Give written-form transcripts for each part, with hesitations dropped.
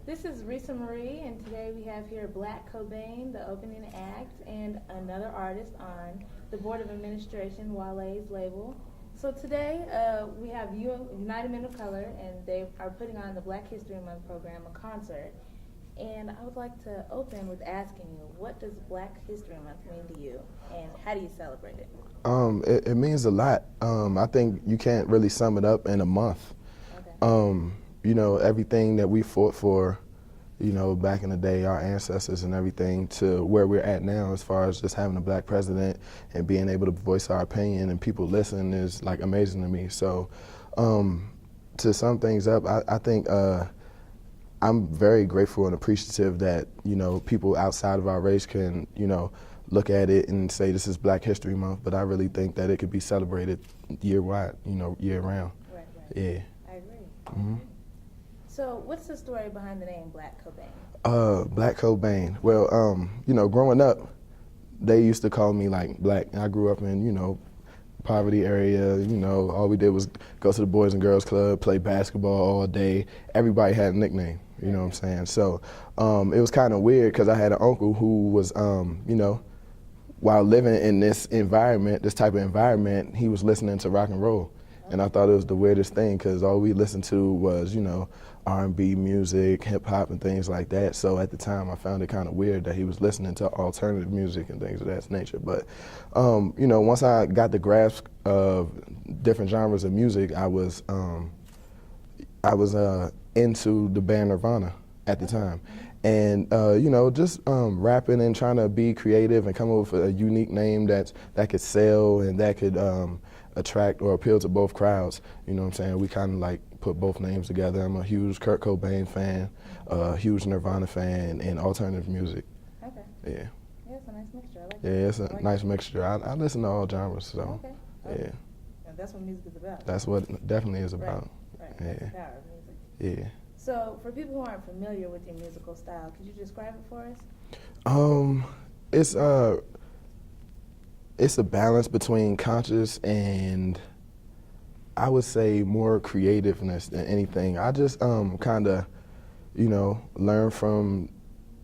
This is Risa Marie, and today we have here Black Cobain, the opening act, and another artist on the Board of Administration, Wale's label. So today we have United Men of Color, and they are putting on the Black History Month program, a concert. And I would like to open with asking you, what does Black History Month mean to you, and how do you celebrate it? It means a lot. I think you can't really sum it up in a month. Okay. Everything that we fought for, back in the day, our ancestors and everything, to where we're at now as far as just having a black president and being able to voice our opinion and people listen is like amazing to me. So to sum things up, I think I'm very grateful and appreciative that, people outside of our race can, look at it and say this is Black History Month, but I really think that it could be celebrated year-wide, year round. Right. Yeah. I agree. Mm-hmm. So what's the story behind the name Black Cobain? Black Cobain. Well, growing up, they used to call me like Black. I grew up in, poverty area. All we did was go to the Boys and Girls Club, play basketball all day. Everybody had a nickname, you know what I'm saying? So it was kind of weird because I had an uncle who was, while living in this environment, this type of environment, he was listening to rock and roll. And I thought it was the weirdest thing because all we listened to was, R&B music, hip hop and things like that. So at the time I found it kind of weird that he was listening to alternative music and things of that nature. But, once I got the grasp of different genres of music, I was into the band Nirvana at the time. And, just rapping and trying to be creative and come up with a unique name that could sell and that could attract or appeal to both crowds. You know what I'm saying? We kind of like put both names together. I'm a huge Kurt Cobain fan, huge Nirvana fan, and alternative music. Okay. Yeah. Yeah, it's a nice mixture. I like Yeah, it's a nice mixture. I listen to all genres, so Okay. yeah. And that's what music is about. That's what it definitely is about. Right. Yeah. That's the power of music. Yeah. So for people who aren't familiar with your musical style, could you describe it for us? It's a balance between conscious and I would say more creativeness than anything. I just kind of, learn from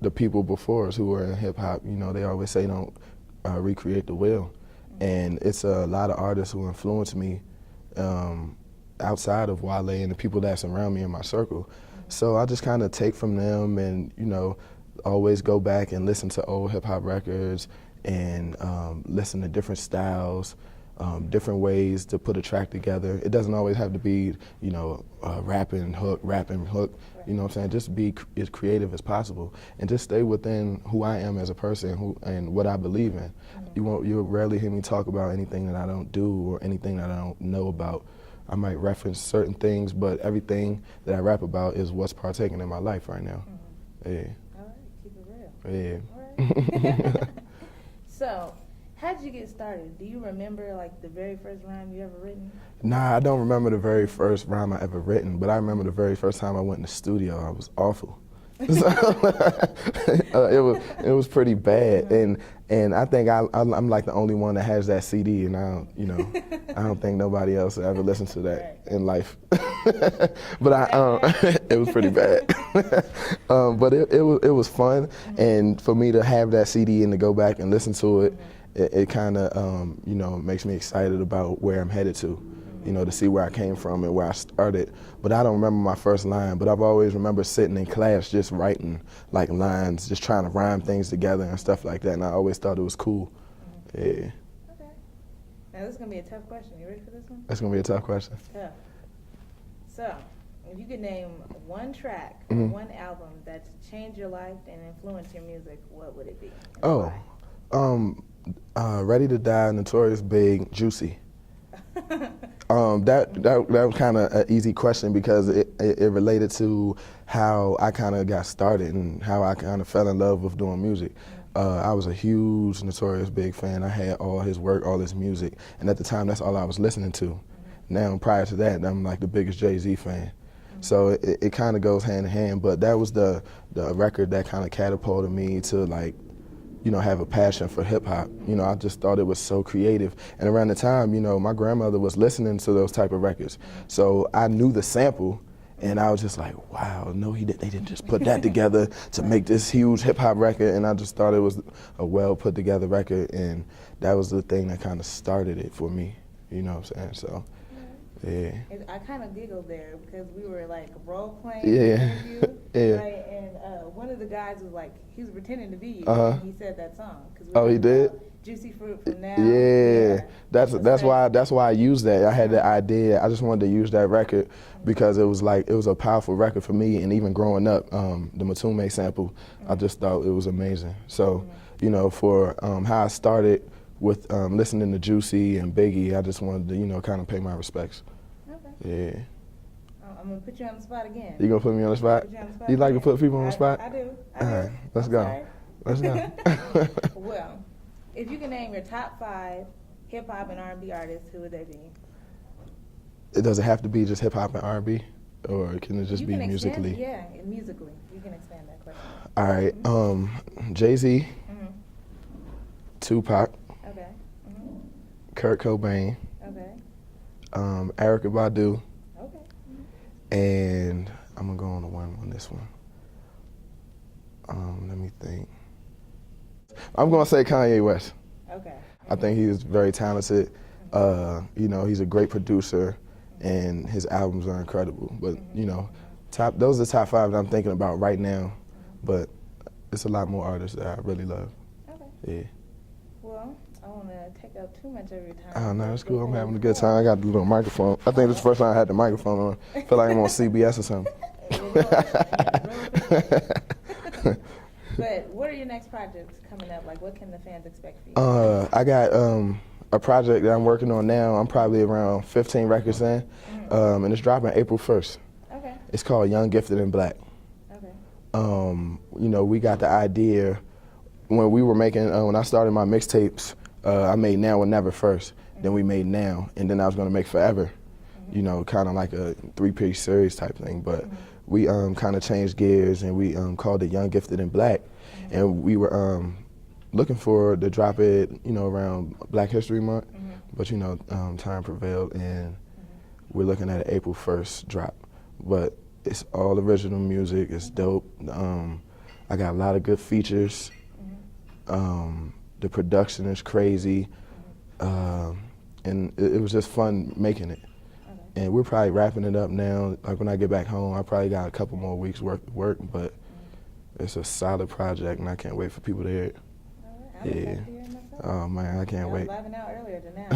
the people before us who were in hip hop. They always say don't recreate the wheel, and it's a lot of artists who influence me outside of Wale and the people that surround me in my circle. So I just kind of take from them and always go back and listen to old hip hop records and listen to different styles, different ways to put a track together. It doesn't always have to be, rapping hook. You know what I'm saying? Just be as creative as possible and just stay within who I am as a person and what I believe in. You'll rarely hear me talk about anything that I don't do or anything that I don't know about. I might reference certain things, but everything that I rap about is what's partaking in my life right now. Yeah. All right, keep it real. Yeah. All right. So, how did you get started? Do you remember like the very first rhyme you ever written? Nah, I don't remember the very first rhyme I ever written, but I remember the very first time I went in the studio. I was awful. It was pretty bad, and I think I'm like the only one that has that CD, and I don't think nobody else will ever listen to that in life. But it was pretty bad. But it was fun, and for me to have that CD and to go back and listen to it, it kind of makes me excited about where I'm headed to. To see where I came from and where I started. But I don't remember my first line, but I've always remember sitting in class just writing like lines, just trying to rhyme things together and stuff like that, and I always thought it was cool. Yeah. Okay. Now this is going to be a tough question. You ready for this one? That's going to be a tough question. Tough. So, if you could name one track or one album that's changed your life and influenced your music, what would it be? Ready to Die, Notorious Big, Juicy. That was kind of an easy question because it related to how I kind of got started and how I kind of fell in love with doing music. I was a huge Notorious Big fan. I had all his work, all his music, and at the time that's all I was listening to. Now prior to that, I'm like the biggest Jay-Z fan. So it kind of goes hand in hand, but that was the record that kind of catapulted me to like have a passion for hip hop. I just thought it was so creative. And around the time, my grandmother was listening to those type of records. So I knew the sample And I was just like, wow, no, they didn't just put that together to make this huge hip hop record. And I just thought it was a well put together record, and that was the thing that kind of started it for me. You know what I'm saying? So, yeah. I kind of giggled there because we were like role playing Yeah. Yeah. right? And one of the guys was like, he was pretending to be you, Uh-huh. and he said that song. Oh, he did? Juicy Fruit from Now. Yeah, that's why I used that. I had that idea. I just wanted to use that record because it was a powerful record for me. And even growing up, the Matume sample, I just thought it was amazing. So, you know, for how I started with listening to Juicy and Biggie, I just wanted to, you know, kind of pay my respects. Okay. Yeah. I'm gonna put you on the spot again. You gonna put me on the spot? You like to put people on the spot? I do. All right, let's go. Let's go. Well, if you can name your top 5 hip hop and R&B artists, who would they be? Does it have to be just hip hop and R&B, or can it just be musically? Yeah, musically. You can expand that question. All right. Jay-Z, Tupac, Okay. Kurt Cobain, Okay. Erykah Badu, Okay. and I'm gonna go on the one on this one. Let me think. I'm gonna say Kanye West. Okay. I think he is very talented. You know, he's a great producer, and his albums are incredible. But you know, those are the top 5 that I'm thinking about right now. But it's a lot more artists that I really love. Okay. Yeah. Well, I don't want to take up too much of your time. Oh no, that's cool. I'm having a good time. I got the little microphone. I think this is the first time I had the microphone on. I feel like I'm on CBS or something. But what are your next projects coming up? Like, what can the fans expect for you? I got a project that I'm working on now. I'm probably around 15 records in, and it's dropping April 1st. Okay. It's called Young, Gifted, and Black. Okay. You know, we got the idea when we were making, when I started my mixtapes, I made Now or Never first. Then we made Now, and then I was going to make Forever. You know, kind of like a 3-piece series type thing. But we kind of changed gears, and we called it Young, Gifted, and Black. And we were looking for to drop it, you know, around Black History Month. But, you know, time prevailed, and we're looking at an April 1st drop. But it's all original music. It's dope. I got a lot of good features. The production is crazy. And it was just fun making it. And we're probably wrapping it up now. Like when I get back home, I probably got a couple more weeks worth of work, but it's a solid project, and I can't wait for people to hear it. Yeah. Oh man, I can't wait. Vibing out earlier than now.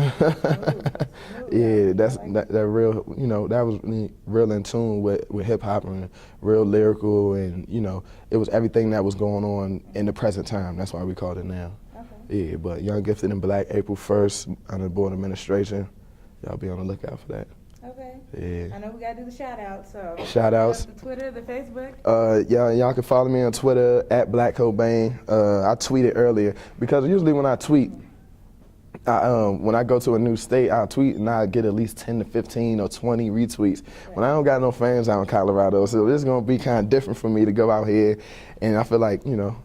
Yeah, that real. You know, that was real in tune with hip hop and real lyrical, and you know, it was everything that was going on in the present time. That's why we called it Now. Okay. Yeah, but Young, Gifted, and Black, April 1st, under the board administration. Y'all be on the lookout for that. Okay. Yeah. I know we gotta do the shout out, so. Shout outs. The Twitter, the Facebook. Y'all can follow me on Twitter at Black Cobain. I tweeted earlier because usually when I tweet, when I go to a new state, I'll tweet and I get at least 10 to 15 or 20 retweets. When I don't got no fans out in Colorado, so this is gonna be kind of different for me to go out here, and I feel like, you know,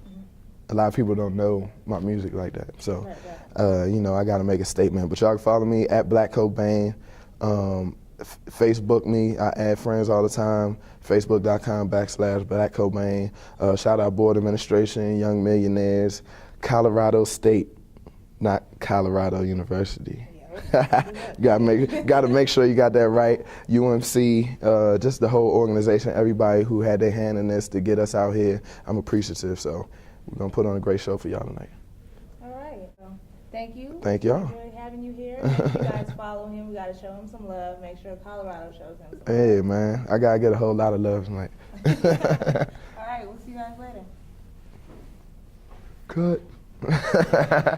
a lot of people don't know my music like that. So, you know, I gotta make a statement. But y'all can follow me at Black Cobain. Facebook me. I add friends all the time. Facebook.com/Black Cobain. Shout out Board Administration, Young Millionaires, Colorado State, not Colorado University. Gotta make sure you got that right. UMC, just the whole organization, everybody who had their hand in this to get us out here. I'm appreciative. So we're gonna put on a great show for y'all tonight. All right. Well, thank you. Thank y'all. Enjoyed having you here. Make sure you guys follow him. We gotta show him some love. Make sure Colorado shows him some love. Hey man, I gotta get a whole lot of love tonight. All right. We'll see you guys later. Good.